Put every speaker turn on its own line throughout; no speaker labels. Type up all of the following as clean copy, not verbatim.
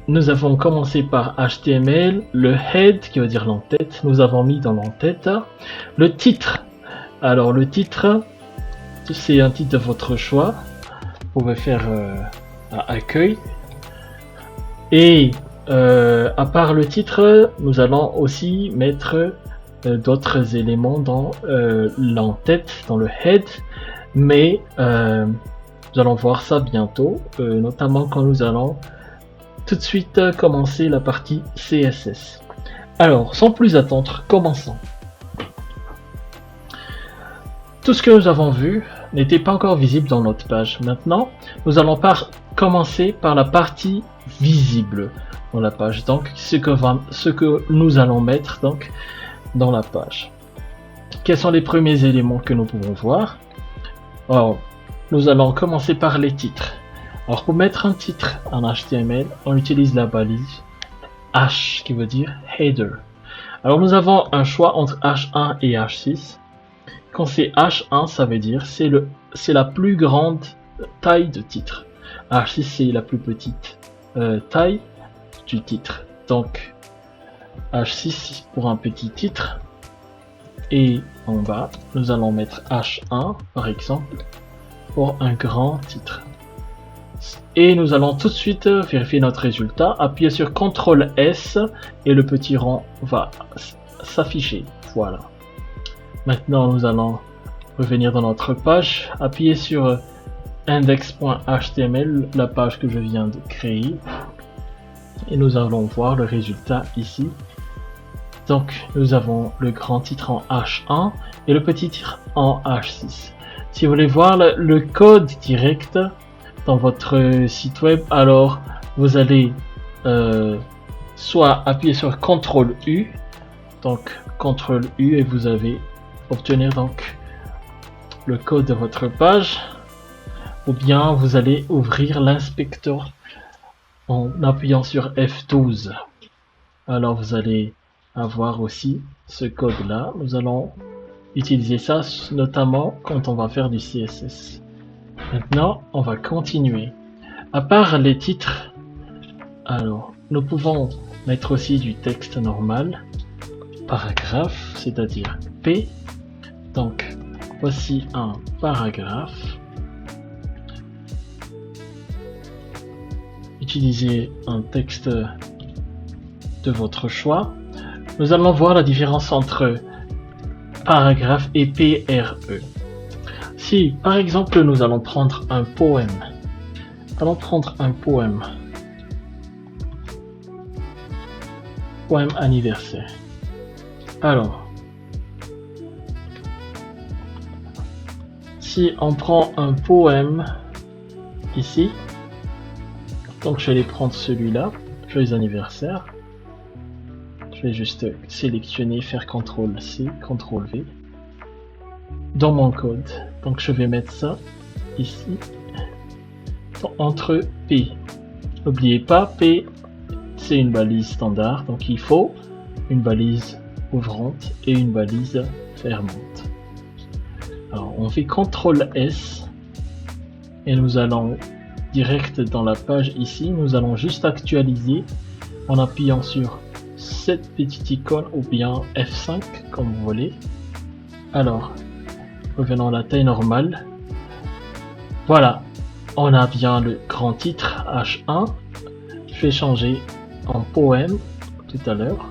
nous avons commencé par HTML, le head qui veut dire l'entête, nous avons mis dans l'entête le titre. Alors le titre, c'est un titre de votre choix. Vous pouvez faire un accueil. Et à part le titre, nous allons aussi mettre d'autres éléments dans l'entête, dans le head. Mais nous allons voir ça bientôt, notamment quand nous allons tout de suite commencer la partie CSS. Alors, sans plus attendre, commençons. Tout ce que nous avons vu n'était pas encore visible dans notre page. Maintenant, nous allons commencer par la partie visible dans la page. Donc, ce que nous allons mettre donc dans la page. Quels sont les premiers éléments que nous pouvons voir? Alors, nous allons commencer par les titres. Alors, pour mettre un titre en HTML, on utilise la balise H qui veut dire header. Alors, nous avons un choix entre H1 et H6. Quand c'est H1, ça veut dire c'est la plus grande taille de titre. H6, c'est la plus petite taille du titre. Donc, H6 pour un petit titre. Et en bas, nous allons mettre H1, par exemple, pour un grand titre. Et nous allons tout de suite vérifier notre résultat. Appuyer sur CTRL S et le petit rond va s'afficher. Voilà. Maintenant, nous allons revenir dans notre page, appuyer sur index.html, la page que je viens de créer, et nous allons voir le résultat ici. Donc, nous avons le grand titre en H1 et le petit titre en H6. Si vous voulez voir le code direct dans votre site web, alors vous allez soit appuyer sur CTRL U, donc CTRL U, et vous allez obtenir donc le code de votre page, ou bien vous allez ouvrir l'inspecteur en appuyant sur F12. Alors vous allez avoir aussi ce code là. Nous allons utiliser ça notamment quand on va faire du CSS. Maintenant on va continuer. À part les titres, alors nous pouvons mettre aussi du texte normal, paragraphe, c'est-à-dire P. Donc, voici un paragraphe. Utilisez un texte de votre choix. Nous allons voir la différence entre paragraphe et PRE. Si, par exemple, nous allons prendre un poème. Poème anniversaire. Alors, si on prend un poème ici, donc je vais prendre celui-là, joyeux anniversaire. Je vais juste sélectionner, faire CTRL-C, CTRL-V dans mon code. Donc je vais mettre ça ici entre P. N'oubliez pas, P c'est une balise standard, donc il faut une balise ouvrante et une balise fermante. Alors on fait CTRL S et nous allons direct dans la page ici, nous allons juste actualiser en appuyant sur cette petite icône ou bien F5 comme vous voulez. Alors revenons à la taille normale. Voilà, on a bien le grand titre H1. Je vais changer en poème tout à l'heure.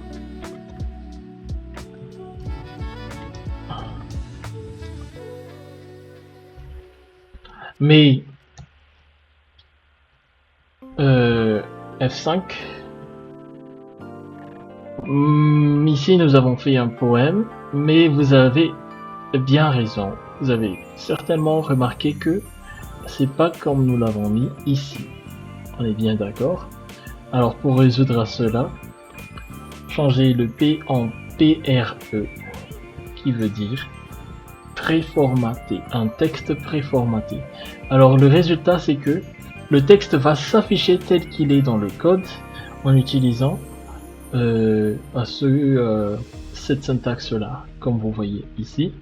Mais F5. Ici nous avons fait un poème, mais vous avez bien raison. Vous avez certainement remarqué que c'est pas comme nous l'avons mis ici. On est bien d'accord. Alors pour résoudre cela, changez le P en PRE, qui veut dire préformaté, un texte préformaté. Alors le résultat c'est que le texte va s'afficher tel qu'il est dans le code en utilisant cette syntaxe là, comme vous voyez ici.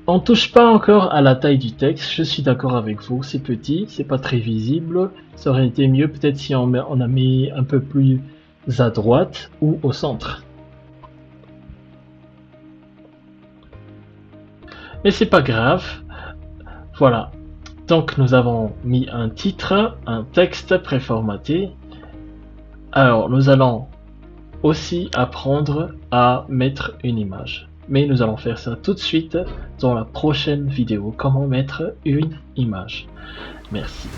On touche pas encore à la taille du texte, je suis d'accord avec vous, c'est petit, c'est pas très visible. Ça aurait été mieux peut-être si on a mis un peu plus à droite ou au centre. Mais c'est pas grave. Voilà. Donc nous avons mis un titre, un texte préformaté. Alors nous allons aussi apprendre à mettre une image. Mais nous allons faire ça tout de suite dans la prochaine vidéo. Comment mettre une image. Merci.